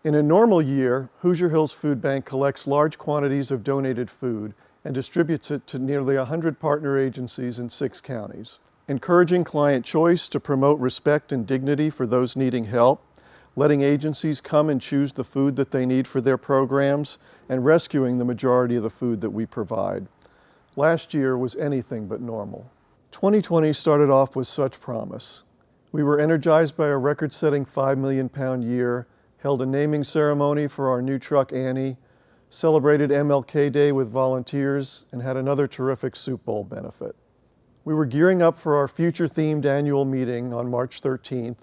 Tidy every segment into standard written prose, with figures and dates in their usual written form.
In a normal year, Hoosier Hills Food Bank collects large quantities of donated food and distributes it to nearly 100 partner agencies in 6 counties. Encouraging client choice to promote respect and dignity for those needing help, letting agencies come and choose the food that they need for their programs, and rescuing the majority of the food that we provide. Last year was anything but normal. 2020 started off with such promise. We were energized by a record-setting £5 million year, held a naming ceremony for our new truck Annie, celebrated MLK Day with volunteers, and had another terrific soup bowl benefit. We were gearing up for our future-themed annual meeting on March 13th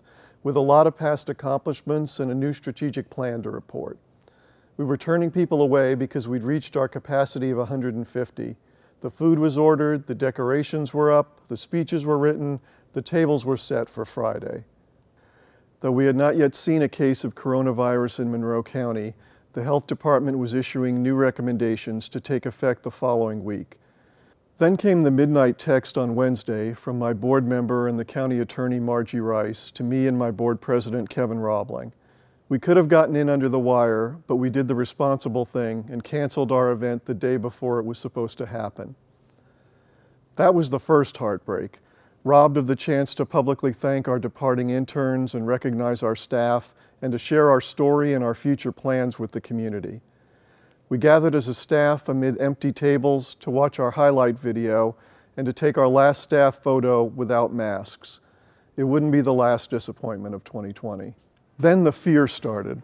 with a lot of past accomplishments and a new strategic plan to report. We were turning people away because we'd reached our capacity of 150. The food was ordered, the decorations were up, the speeches were written, the tables were set for Friday. Though we had not yet seen a case of coronavirus in Monroe County, the health department was issuing new recommendations to take effect the following week. Then came the midnight text on Wednesday from my board member and the county attorney Margie Rice to me and my board president Kevin Robling. We could have gotten in under the wire, but we did the responsible thing and canceled our event the day before it was supposed to happen. That was the first heartbreak, robbed of the chance to publicly thank our departing interns and recognize our staff and to share our story and our future plans with the community. We gathered as a staff amid empty tables to watch our highlight video and to take our last staff photo without masks. It wouldn't be the last disappointment of 2020. Then the fear started.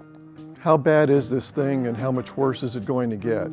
How bad is this thing and how much worse is it going to get?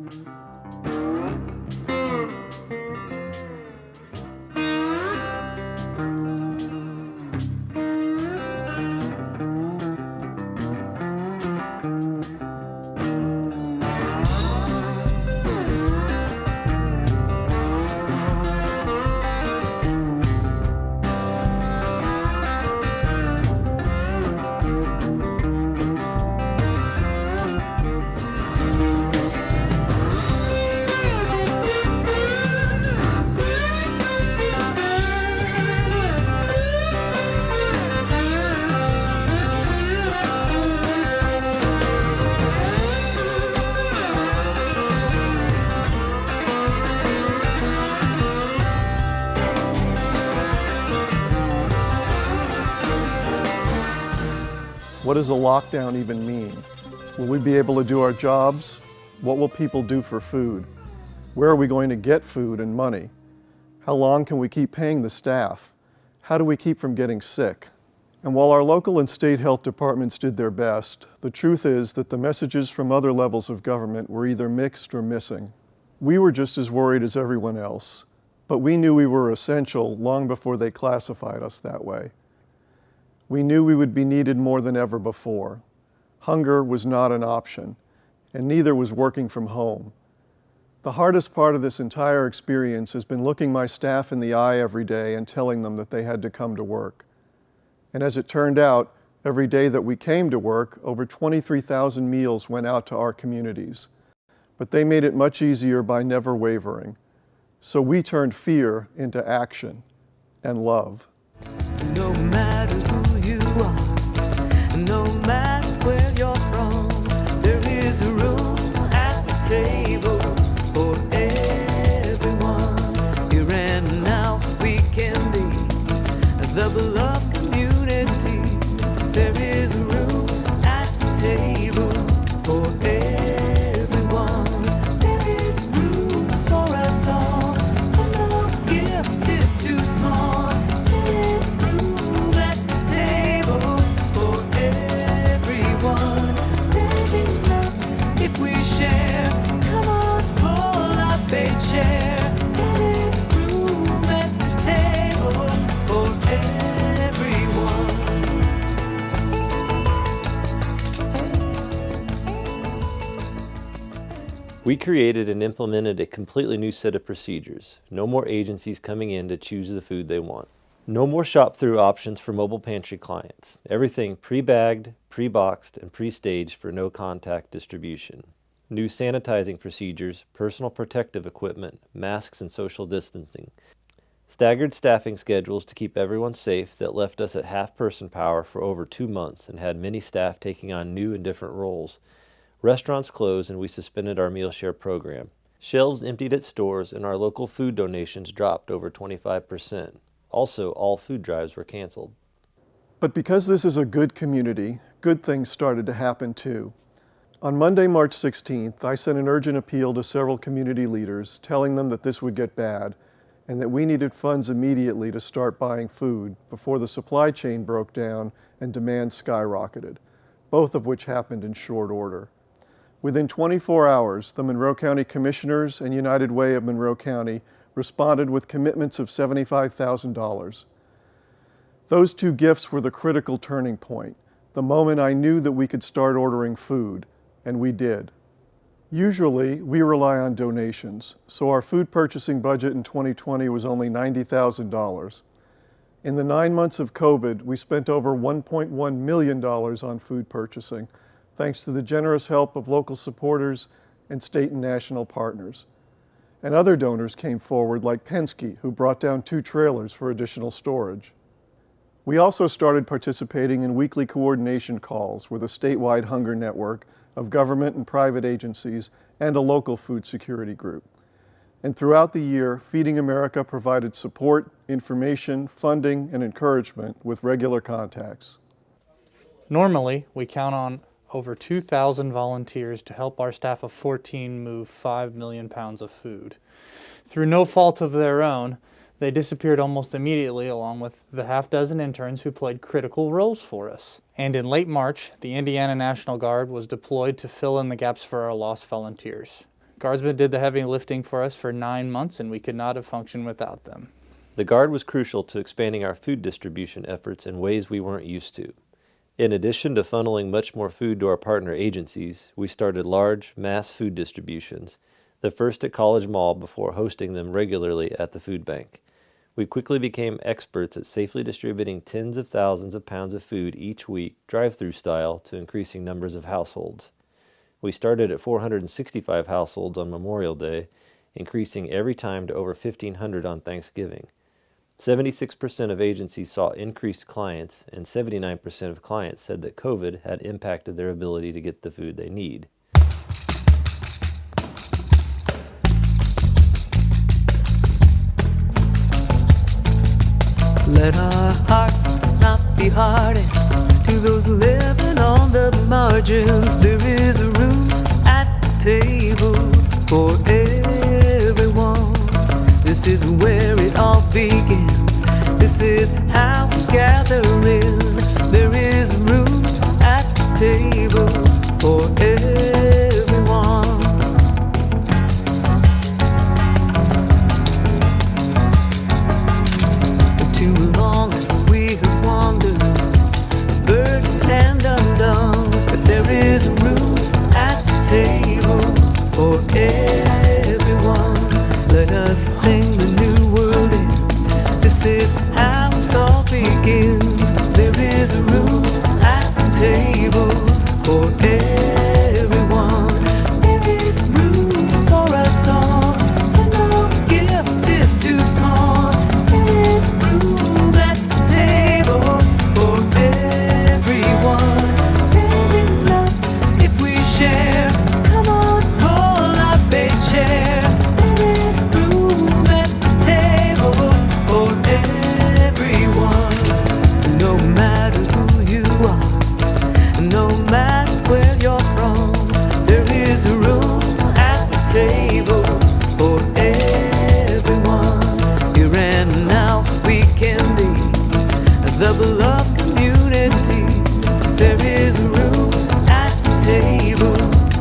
What does a lockdown even mean? Will we be able to do our jobs? What will people do for food? Where are we going to get food and money? How long can we keep paying the staff? How do we keep from getting sick? And while our local and state health departments did their best, the truth is that the messages from other levels of government were either mixed or missing. We were just as worried as everyone else, but we knew we were essential long before they classified us that way. We knew we would be needed more than ever before. Hunger was not an option, and neither was working from home. The hardest part of this entire experience has been looking my staff in the eye every day and telling them that they had to come to work. And as it turned out, every day that we came to work, over 23,000 meals went out to our communities. But they made it much easier by never wavering. So we turned fear into action and love. No matter who you are, no matter where you're from, there is a room at the table for everyone. Here and now we can be the beloved community. There is a room at the table for everyone. There is room for us all, and no gift is too small. There is room at the table for everyone. There's enough if we share. Come on, pull up a chair. There is room at the table for everyone. We created and implemented a completely new set of procedures. No more agencies coming in to choose the food they want. No more shop-through options for mobile pantry clients. Everything pre-bagged, pre-boxed, and pre-staged for no-contact distribution. New sanitizing procedures, personal protective equipment, masks and social distancing. Staggered staffing schedules to keep everyone safe that left us at half person power for over 2 months and had many staff taking on new and different roles. Restaurants closed and we suspended our meal share program. Shelves emptied at stores and our local food donations dropped over 25%. Also, all food drives were canceled. But because this is a good community, good things started to happen too. On Monday, March 16th, I sent an urgent appeal to several community leaders telling them that this would get bad and that we needed funds immediately to start buying food before the supply chain broke down and demand skyrocketed, both of which happened in short order. Within 24 hours, the Monroe County Commissioners and United Way of Monroe County responded with commitments of $75,000. Those two gifts were the critical turning point, the moment I knew that we could start ordering food, and we did. Usually, we rely on donations, so our food purchasing budget in 2020 was only $90,000. In the 9 months of COVID, we spent over $1.1 million on food purchasing, thanks to the generous help of local supporters and state and national partners. And other donors came forward, like Penske, who brought down 2 trailers for additional storage. We also started participating in weekly coordination calls with a statewide hunger network of government and private agencies and a local food security group. And throughout the year, Feeding America provided support, information, funding, and encouragement with regular contacts. Normally, we count on over 2,000 volunteers to help our staff of 14 move 5 million pounds of food. Through no fault of their own, they disappeared almost immediately, along with the half-dozen interns who played critical roles for us. And in late March, the Indiana National Guard was deployed to fill in the gaps for our lost volunteers. Guardsmen did the heavy lifting for us for 9 months, and we could not have functioned without them. The Guard was crucial to expanding our food distribution efforts in ways we weren't used to. In addition to funneling much more food to our partner agencies, we started large, mass food distributions, the first at College Mall before hosting them regularly at the food bank. We quickly became experts at safely distributing tens of thousands of pounds of food each week, drive-through style, to increasing numbers of households. We started at 465 households on Memorial Day, increasing every time to over 1,500 on Thanksgiving. 76% of agencies saw increased clients, and 79% of clients said that COVID had impacted their ability to get the food they need. Let our hearts not be hardened to those living on the margins. There is room at the table for everyone. This is where it all begins. This is how we gather in. There is room at the table for everyone. Too long we have wandered, burdened and undone, but there is room at the table for everyone. Let us sing the new world in. This is how it all begins. There is room at the table for everyone. There is room for us all, and no gift is too small. There is room at the table for everyone. There's enough if we share. Come on, roll up a chair. There is room at the table for everyone. No matter who you are, no matter where you're from, there is room at the table for everyone. Here and now we can be the beloved community. There is room at the table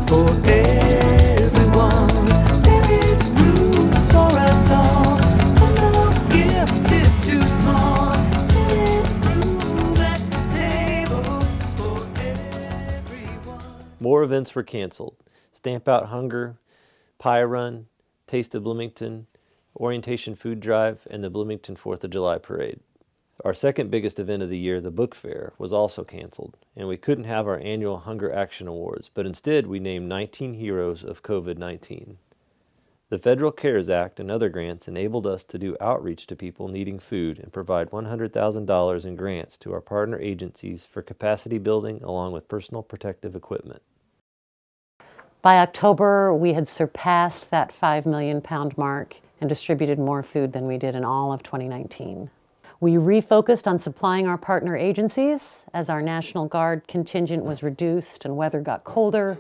for everyone. There is room for us all, and no gift is too small. There is room at the table for everyone. More events were canceled. Stamp Out Hunger, Pie Run, Taste of Bloomington, Orientation Food Drive, and the Bloomington 4th of July Parade. Our second biggest event of the year, the Book Fair, was also canceled, and we couldn't have our annual Hunger Action Awards, but instead we named 19 heroes of COVID-19. The Federal CARES Act and other grants enabled us to do outreach to people needing food and provide $100,000 in grants to our partner agencies for capacity building along with personal protective equipment. By October, we had surpassed that 5 million pound mark and distributed more food than we did in all of 2019. We refocused on supplying our partner agencies as our National Guard contingent was reduced and weather got colder.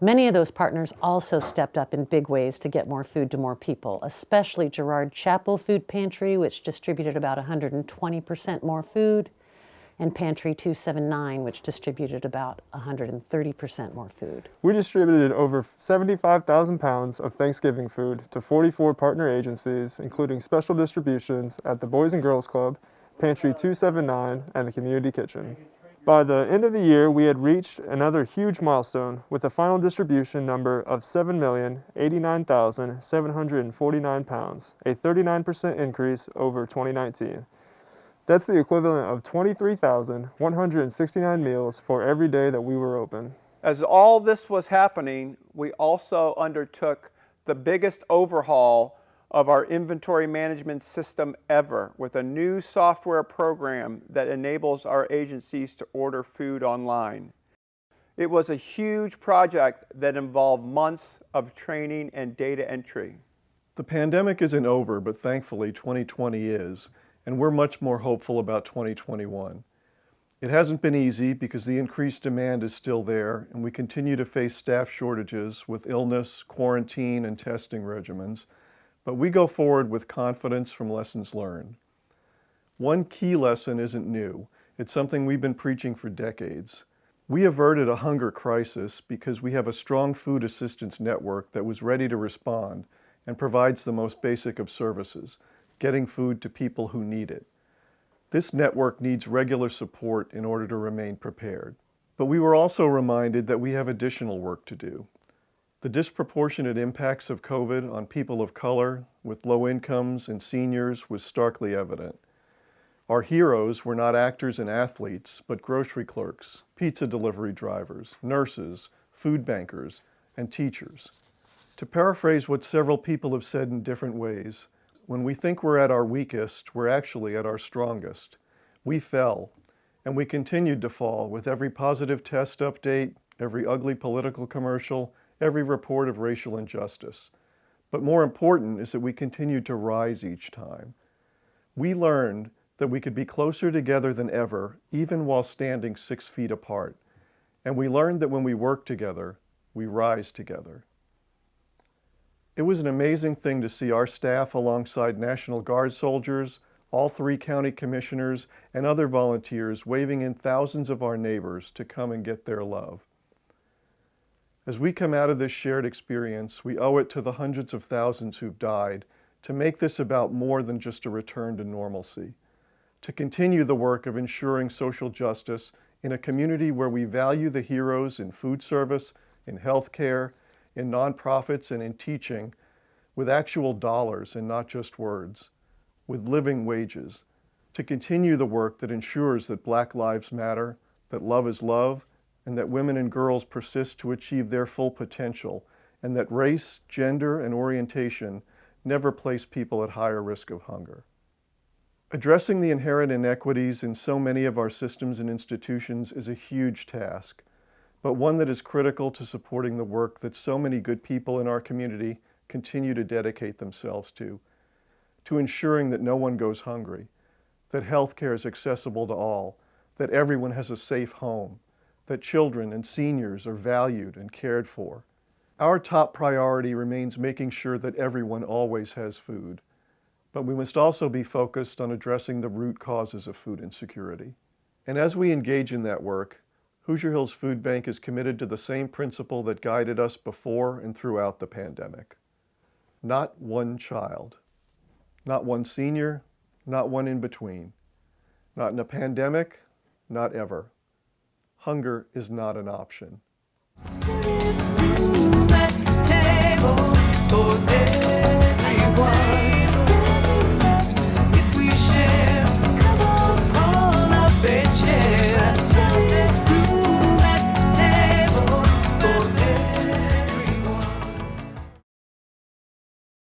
Many of those partners also stepped up in big ways to get more food to more people, especially Girard Chapel Food Pantry, which distributed about 120% more food, and Pantry 279, which distributed about 130% more food. We distributed over 75,000 pounds of Thanksgiving food to 44 partner agencies, including special distributions at the Boys and Girls Club, Pantry 279, and the Community Kitchen. By the end of the year, we had reached another huge milestone with a final distribution number of 7,089,749 pounds, a 39% increase over 2019. That's the equivalent of 23,169 meals for every day that we were open. As all this was happening, we also undertook the biggest overhaul of our inventory management system ever with a new software program that enables our agencies to order food online. It was a huge project that involved months of training and data entry. The pandemic isn't over, but thankfully 2020 is, and we're much more hopeful about 2021. It hasn't been easy because the increased demand is still there, and we continue to face staff shortages with illness, quarantine, and testing regimens. But we go forward with confidence from lessons learned. One key lesson isn't new. It's something we've been preaching for decades. We averted a hunger crisis because we have a strong food assistance network that was ready to respond and provides the most basic of services, getting food to people who need it. This network needs regular support in order to remain prepared. But we were also reminded that we have additional work to do. The disproportionate impacts of COVID on people of color with low incomes and seniors was starkly evident. Our heroes were not actors and athletes, but grocery clerks, pizza delivery drivers, nurses, food bankers, and teachers. To paraphrase what several people have said in different ways, when we think we're at our weakest, we're actually at our strongest. We fell, and we continued to fall with every positive test update, every ugly political commercial, every report of racial injustice. But more important is that we continued to rise each time. We learned that we could be closer together than ever, even while standing 6 feet apart. And we learned that when we work together, we rise together. It was an amazing thing to see our staff alongside National Guard soldiers, all 3 county commissioners, and other volunteers waving in thousands of our neighbors to come and get their love. As we come out of this shared experience, we owe it to the hundreds of thousands who've died to make this about more than just a return to normalcy, to continue the work of ensuring social justice in a community where we value the heroes in food service, in healthcare, in nonprofits, and in teaching with actual dollars and not just words, with living wages, to continue the work that ensures that Black lives matter, that love is love, and that women and girls persist to achieve their full potential, and that race, gender, and orientation never place people at higher risk of hunger. Addressing the inherent inequities in so many of our systems and institutions is a huge task, but one that is critical to supporting the work that so many good people in our community continue to dedicate themselves to ensuring that no one goes hungry, that healthcare is accessible to all, that everyone has a safe home, that children and seniors are valued and cared for. Our top priority remains making sure that everyone always has food, but we must also be focused on addressing the root causes of food insecurity. And as we engage in that work, Hoosier Hills Food Bank is committed to the same principle that guided us before and throughout the pandemic. Not one child, not one senior, not one in between, not in a pandemic, not ever. Hunger is not an option.